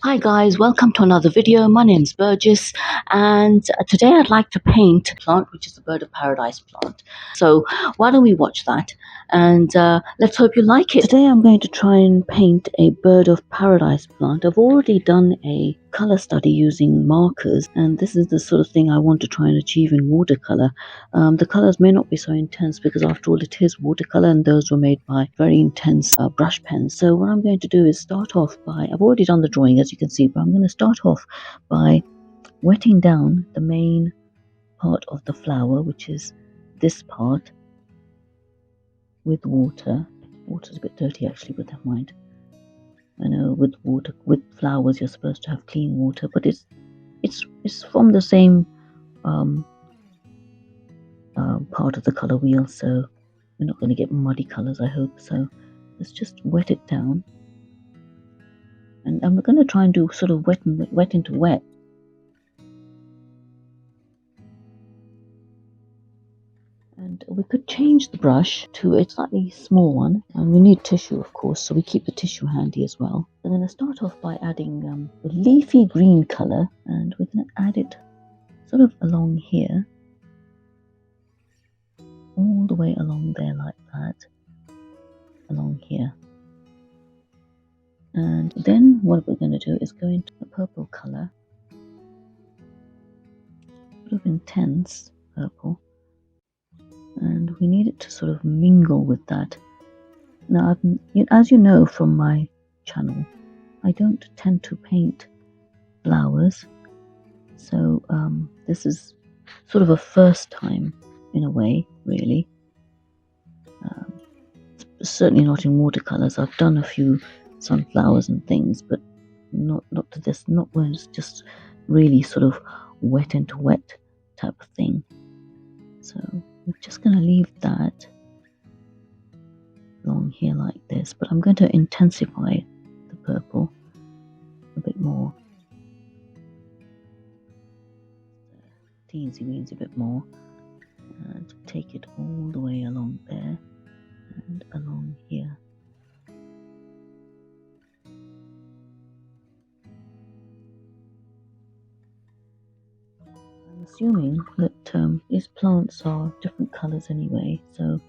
Hi guys, welcome to another video. My name's Burgess and today I'd like to paint a plant which is the bird of paradise plant. So why don't we watch that and let's hope you like it. Today I'm going to try and paint a bird of paradise plant. I've already done a color study using markers and this is the sort of thing I want to try and achieve in watercolor. The colors may not be so intense because after all it is watercolor and those were made by very intense brush pens. So what I'm going to do is start off by, I've already done the drawing as you can see, but I'm going to start off by wetting down the main part of the flower, which is this part, with water. Water's a bit dirty actually, but never mind. I know with water, with flowers you're supposed to have clean water, but it's from the same part of the color wheel, so we're not going to get muddy colors, I hope. So let's just wet it down, and I'm going to try and do sort of wet into wet. And we could change the brush to a slightly small one, and we need tissue of course, so we keep the tissue handy as well. I'm going to start off by adding the leafy green color, and we're going to add it sort of along here, all the way along there like that, along here. And then what we're going to do is go into the purple color, sort of intense purple, and we need it to sort of mingle with that. Now, as you know from my channel, I don't tend to paint flowers, so this is sort of a first time in a way, really. Certainly not in watercolors. I've done a few sunflowers and things, but not to this, not where it's just really sort of wet into wet type of thing. So we're just going to leave that along here like this, but I'm going to intensify the purple a bit more, teensy weensy a bit more, and take it all the way along there and along here. I'm assuming that these plants are different colors anyway, so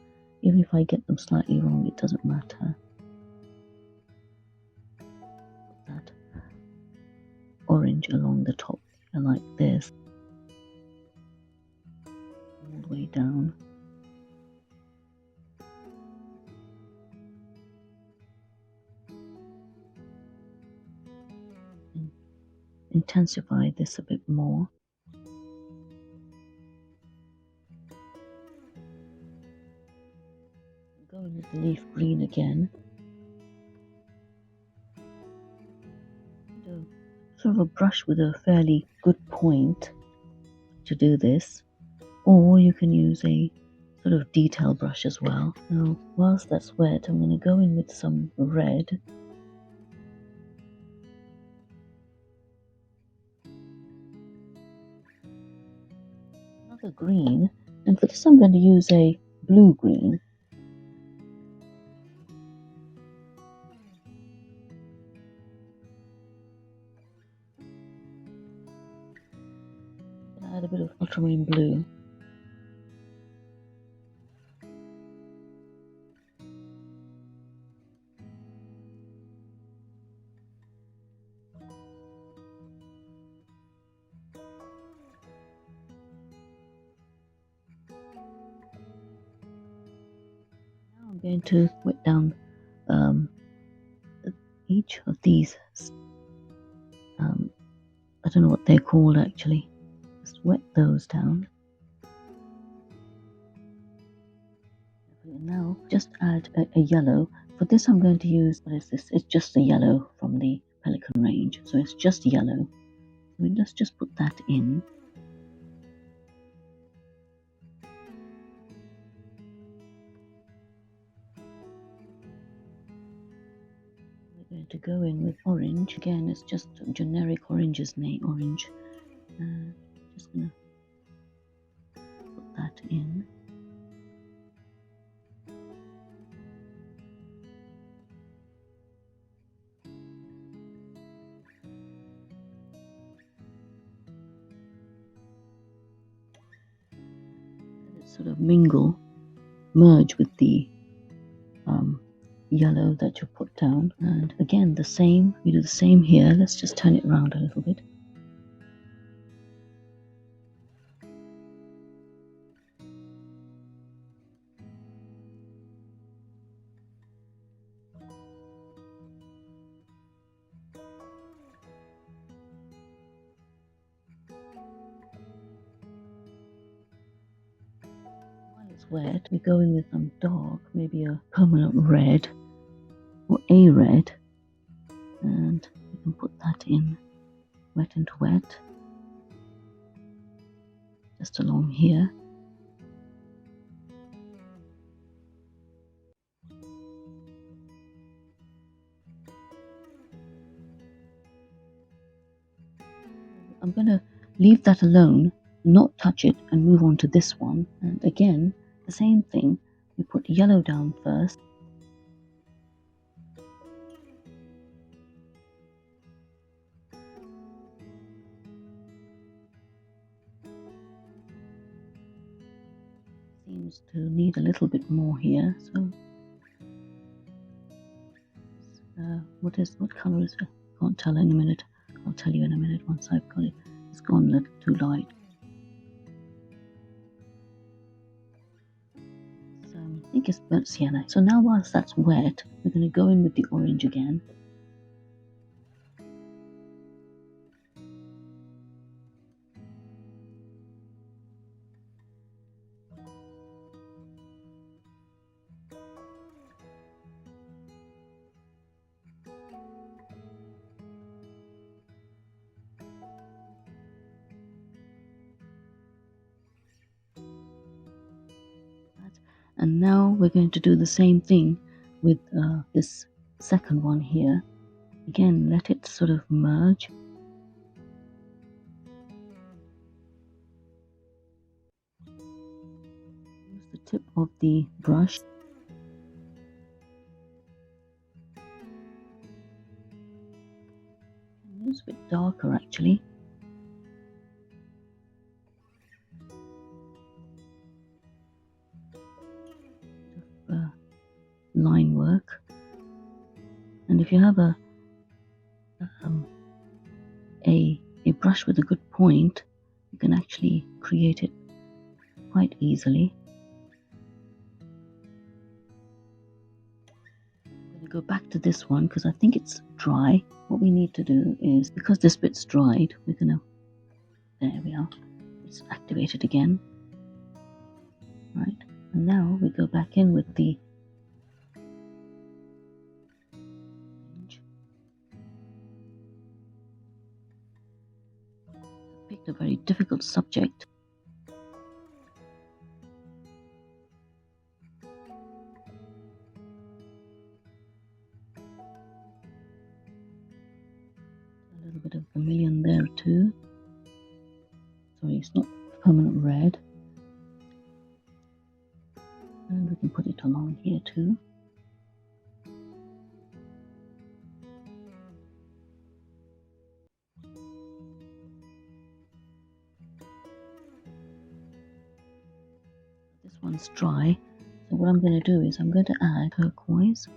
even if I get them slightly wrong, it doesn't matter. That orange along the top like this, all the way down. And intensify this a bit more. Go in with the leaf green again. Sort of a brush with a fairly good point to do this, or you can use a sort of detail brush as well. Now, whilst that's wet, I'm going to go in with some red. Another green, and for this I'm going to use a blue-green. Add a bit of ultramarine blue. Now I'm going to wet down each of these. I don't know what they're called actually. Just wet those down. And now just add a yellow. For this I'm going to use, what is this? It's just the yellow from the Pelican range. So it's just yellow. So let's just put that in. We're going to go in with orange. Again, it's just generic orange's name, orange. Just gonna put that in. sort of merge with the yellow that you put down. And again, we do the same here. Let's just turn it around a little bit. While it's wet, we go in with some dark, maybe a permanent red or a red, and we can put that in wet into wet, just along here. I'm going to leave that alone, not touch it, and move on to this one. And again, the same thing. We put yellow down first. Seems to need a little bit more here. So, what color is it? Can't tell in a minute. I'll tell you in a minute once I've got it. It's gone a little too light. So I think it's burnt sienna. So now whilst that's wet, we're going to go in with the orange again. And now we're going to do the same thing with this second one here. Again, let it sort of merge. Use the tip of the brush. Use a bit darker actually. Line work, and if you have a brush with a good point, you can actually create it quite easily. I'm going to go back to this one because I think it's dry. What we need to do is, because this bit's dried, we're gonna, there we are, it's activated again, right? And now we go back in with the picked a very difficult subject. A little bit of vermilion there too. Sorry, it's not permanent red. And we can put it along here too. This one's dry, so what I'm going to do is I'm going to add turquoise.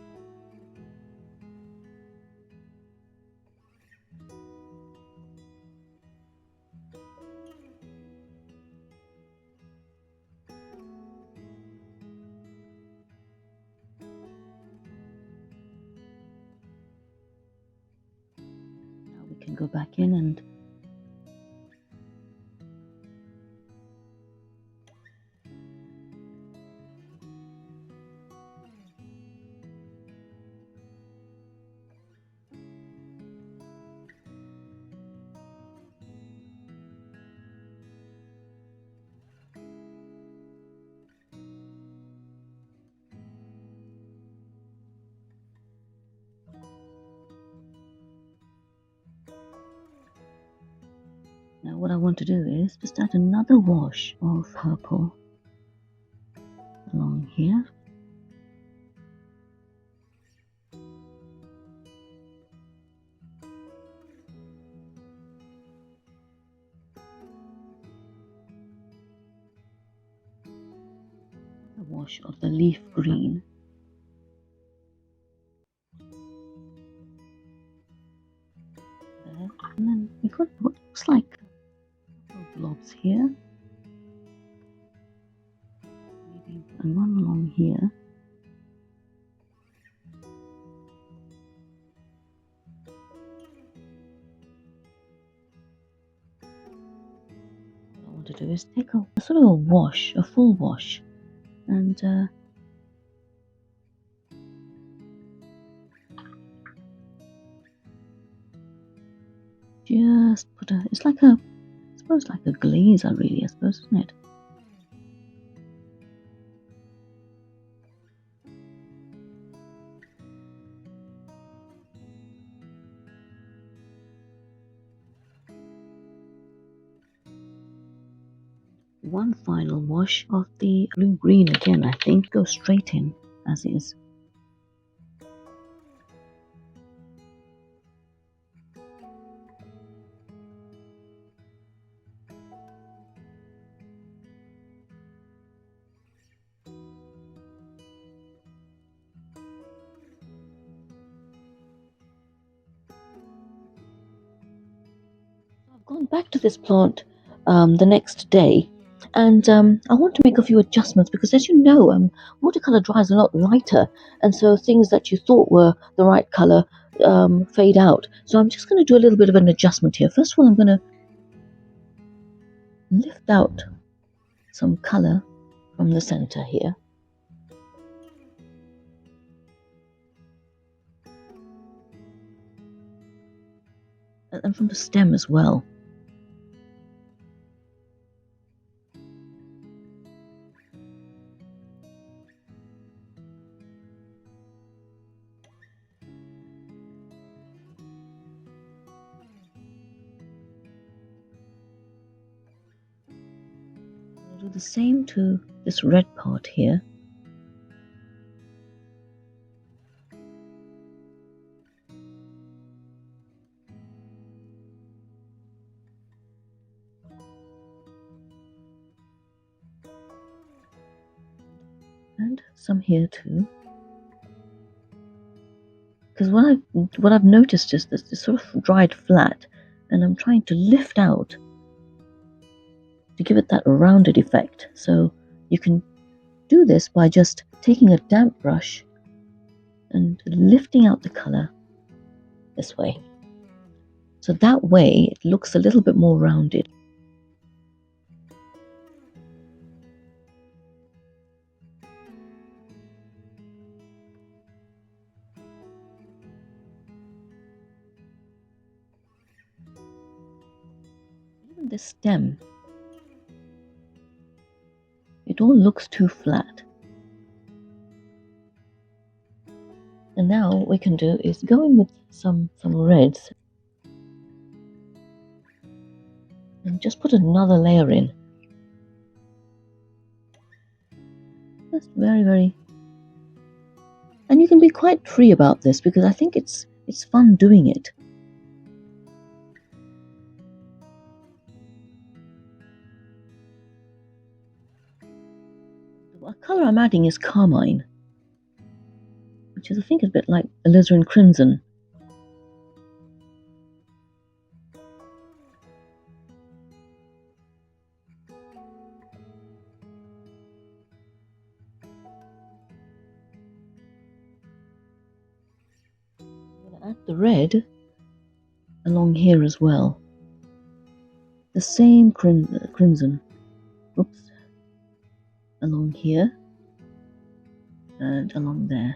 Now we can go back in and now what I want to do is just add another wash of purple along here. wash of the leaf green. There. And then we got what looks like blobs here. Maybe and one along here. What I want to do is take a sort of a wash, a full wash, and just put a, it's like a, I suppose like a glazer really, I suppose, isn't it? One final wash of the blue-green again, I think, go straight in as is. I've gone back to this plant the next day, and I want to make a few adjustments because, as you know, watercolor dries a lot lighter, and so things that you thought were the right color fade out. So I'm just going to do a little bit of an adjustment here. First of all, I'm going to lift out some color from the center here. And from the stem as well. I'll do the same to this red part here. And some here too. Because what I've noticed is this sort of dried flat, and I'm trying to lift out to give it that rounded effect. So you can do this by just taking a damp brush and lifting out the color this way. So that way it looks a little bit more rounded. Even the stem, it all looks too flat. And now what we can do is go in with some reds and just put another layer in. Just very, very, and you can be quite free about this because I think it's fun doing it. The color I'm adding is carmine, which is I think a bit like alizarin crimson. I'm going to add the red along here as well. The same crimson. Oops. Along here and along there.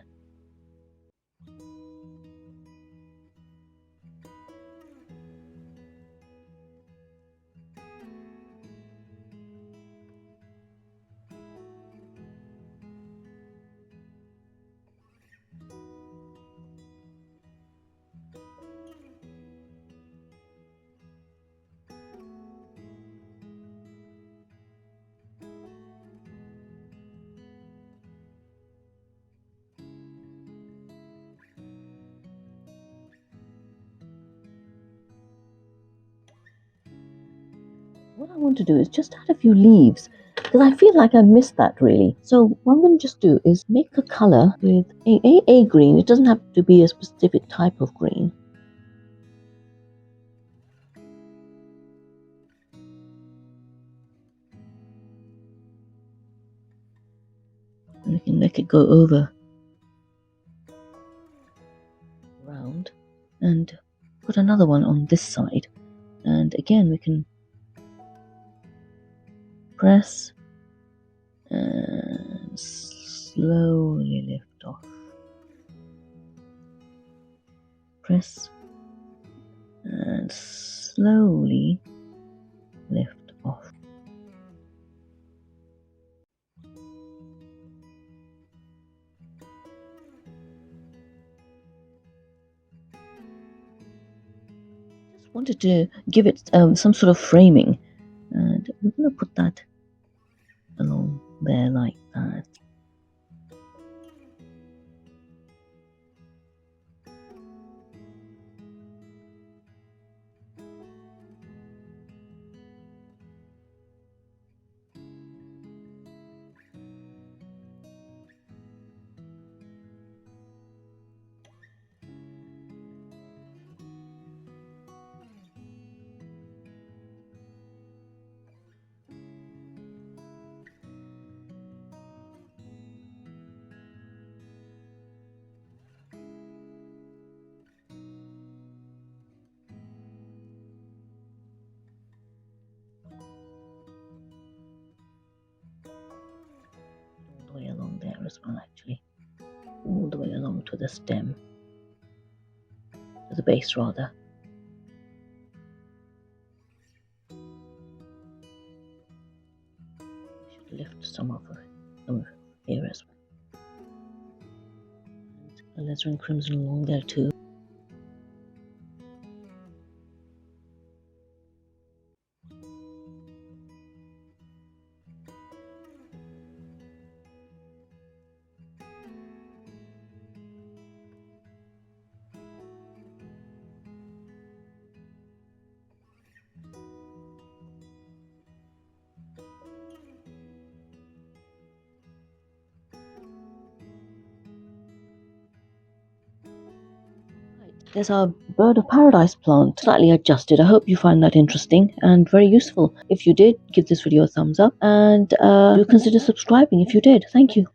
What I want to do is just add a few leaves because I feel like I missed that really. So what I'm going to just do is make a color with a green. It doesn't have to be a specific type of green. And we can make it go over round and put another one on this side. And again, we can press and slowly lift off. Press and slowly lift off. Just wanted to give it some sort of framing, and we're going to put that along there like that. All the way along there as well, actually. All the way along to the stem, to the base rather. Should lift some of it here as well. And alizarin crimson along there too. There's our bird of paradise plant, slightly adjusted. I hope you find that interesting and very useful. If you did, give this video a thumbs up and do consider subscribing if you did. Thank you.